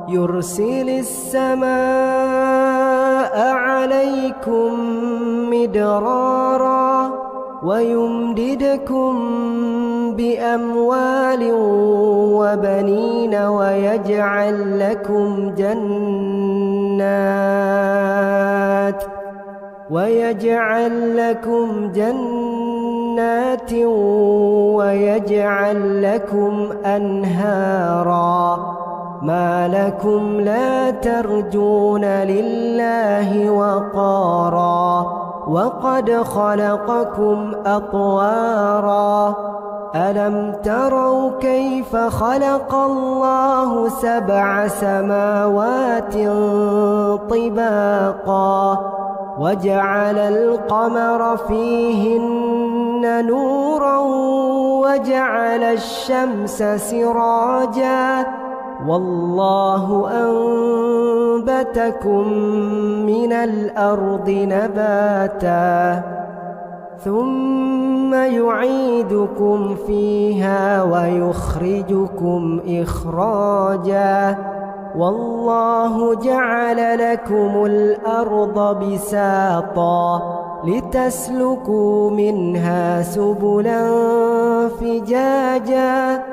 يرسل السماء عليكم مدرارا ويمددكم بأموال وبنين ويجعل لكم جنات ويجعل لكم أنهارا ما لكم لا ترجون لله وقارا وقد خلقكم أطوارا ألم تروا كيف خلق الله 7 سماوات طباقا وجعل القمر فيهن نورا وجعل الشمس سراجا والله أنبتكم من الأرض نباتا ثم يعيدكم فيها ويخرجكم إخراجا والله جعل لكم الأرض بساطا لتسلكوا منها سبلا فجاجا